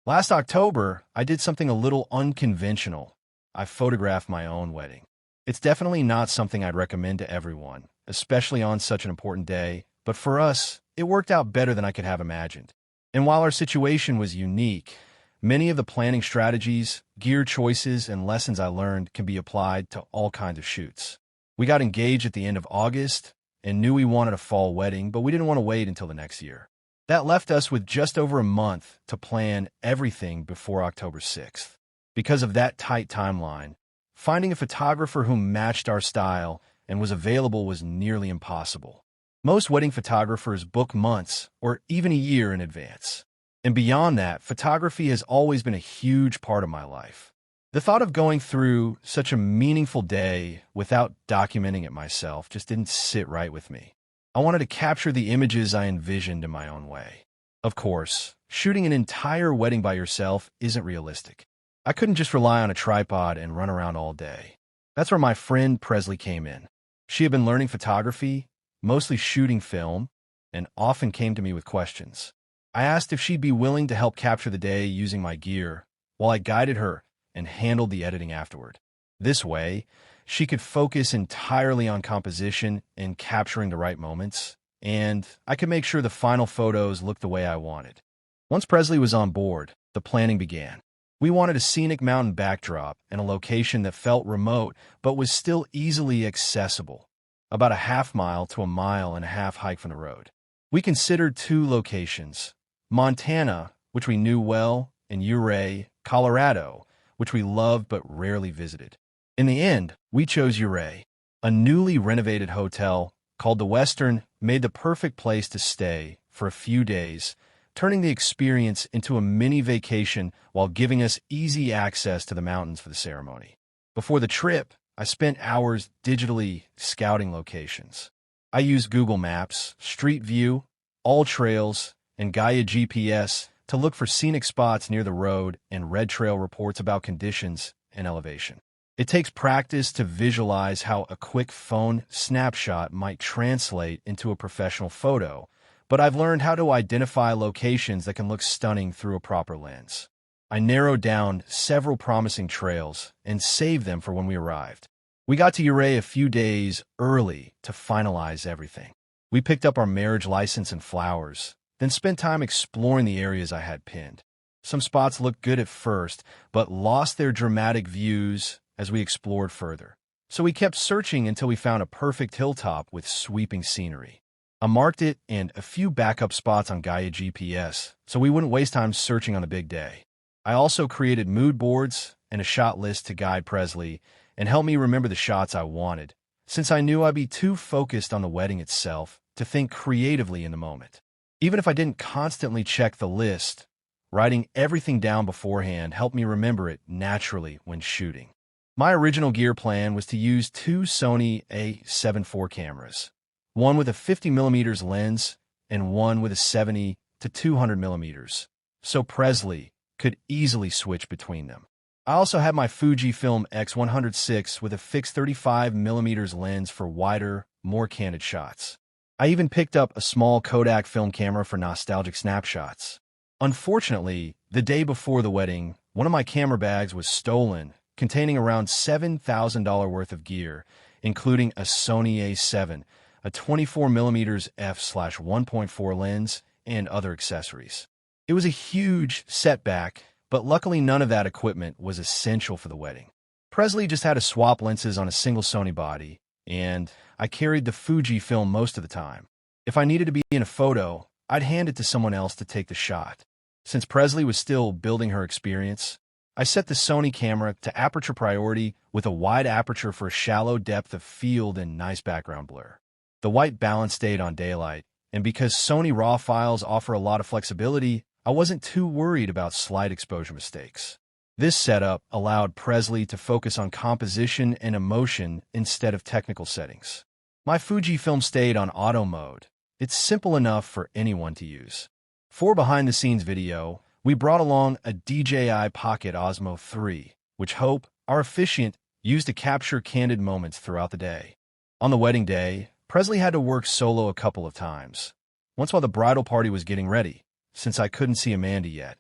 Last October, I did something a little unconventional. I photographed my own wedding. It's definitely not something I'd recommend to everyone, especially on such an important day, but for us, it worked out better than I could have imagined. And while our situation was unique, many of the planning strategies, gear choices, and lessons I learned can be applied to all kinds of shoots. We got engaged at the end of August and knew we wanted a fall wedding, but we didn't want to wait until the next year. That left us with just over a month to plan everything before October 6th. Because of that tight timeline, finding a photographer who matched our style and was available was nearly impossible. Most wedding photographers book months or even a year in advance. And beyond that, photography has always been a huge part of my life. The thought of going through such a meaningful day without documenting it myself just didn't sit right with me. I wanted to capture the images I envisioned in my own way. Of course, shooting an entire wedding by yourself isn't realistic. I couldn't just rely on a tripod and run around all day. That's where my friend Presley came in. She had been learning photography, mostly shooting film, and often came to me with questions. I asked if she'd be willing to help capture the day using my gear, while I guided her and handled the editing afterward. This way, she could focus entirely on composition and capturing the right moments, and I could make sure the final photos looked the way I wanted. Once Presley was on board, the planning began. We wanted a scenic mountain backdrop and a location that felt remote but was still easily accessible, about a half-mile to a mile-and-a-half hike from the road. We considered two locations, Montana, which we knew well, and Ouray, Colorado, which we loved but rarely visited. In the end, we chose Ouray. A newly renovated hotel called the Western made the perfect place to stay for a few days, turning the experience into a mini vacation while giving us easy access to the mountains for the ceremony. Before the trip, I spent hours digitally scouting locations. I used Google Maps, Street View, AllTrails, and Gaia GPS to look for scenic spots near the road and red trail reports about conditions and elevation. It takes practice to visualize how a quick phone snapshot might translate into a professional photo, but I've learned how to identify locations that can look stunning through a proper lens. I narrowed down several promising trails and saved them for when we arrived. We got to Ouray a few days early to finalize everything. We picked up our marriage license and flowers, then spent time exploring the areas I had pinned. Some spots looked good at first, but lost their dramatic views as we explored further. So we kept searching until we found a perfect hilltop with sweeping scenery. I marked it and a few backup spots on Gaia GPS, so we wouldn't waste time searching on the big day. I also created mood boards and a shot list to guide Presley and help me remember the shots I wanted, since I knew I'd be too focused on the wedding itself to think creatively in the moment. Even if I didn't constantly check the list, writing everything down beforehand helped me remember it naturally when shooting. My original gear plan was to use two Sony A7 IV cameras, one with a 50mm lens and one with a 70 to 200mm, so Presley could easily switch between them. I also had my Fujifilm X100VI with a fixed 35mm lens for wider, more candid shots. I even picked up a small Kodak film camera for nostalgic snapshots. Unfortunately, the day before the wedding, one of my camera bags was stolen, containing around $7,000 worth of gear, including a Sony A7, a 24mm f/1.4 lens, and other accessories. It was a huge setback, but luckily none of that equipment was essential for the wedding. Presley just had to swap lenses on a single Sony body, and I carried the Fujifilm most of the time. If I needed to be in a photo, I'd hand it to someone else to take the shot. Since Presley was still building her experience, I set the Sony camera to aperture priority with a wide aperture for a shallow depth of field and nice background blur. The white balance stayed on daylight, and because Sony RAW files offer a lot of flexibility, I wasn't too worried about slight exposure mistakes. This setup allowed Presley to focus on composition and emotion instead of technical settings. My Fujifilm stayed on auto mode. It's simple enough for anyone to use. For behind-the-scenes video, we brought along a DJI Pocket Osmo III, which Hope, our officiant, used to capture candid moments throughout the day. On the wedding day, Presley had to work solo a couple of times. Once while the bridal party was getting ready, since I couldn't see Amanda yet,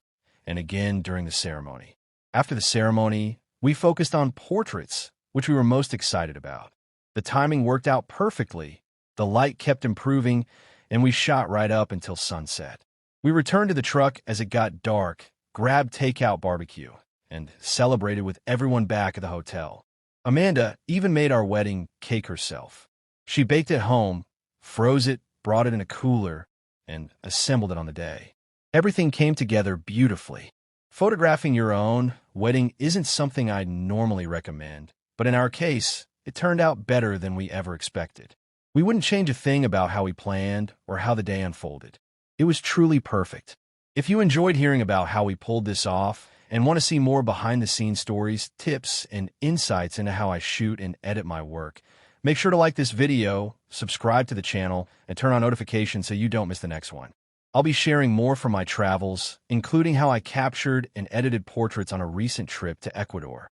and again during the ceremony. After the ceremony, we focused on portraits, which we were most excited about. The timing worked out perfectly, the light kept improving, and we shot right up until sunset. We returned to the truck as it got dark, grabbed takeout barbecue, and celebrated with everyone back at the hotel. Amanda even made our wedding cake herself. She baked it home, froze it, brought it in a cooler, and assembled it on the day. Everything came together beautifully. Photographing your own wedding isn't something I'd normally recommend, but in our case, it turned out better than we ever expected. We wouldn't change a thing about how we planned or how the day unfolded. It was truly perfect. If you enjoyed hearing about how we pulled this off and want to see more behind-the-scenes stories, tips, and insights into how I shoot and edit my work, make sure to like this video, subscribe to the channel, and turn on notifications so you don't miss the next one. I'll be sharing more from my travels, including how I captured and edited portraits on a recent trip to Ecuador.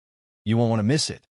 You won't want to miss it.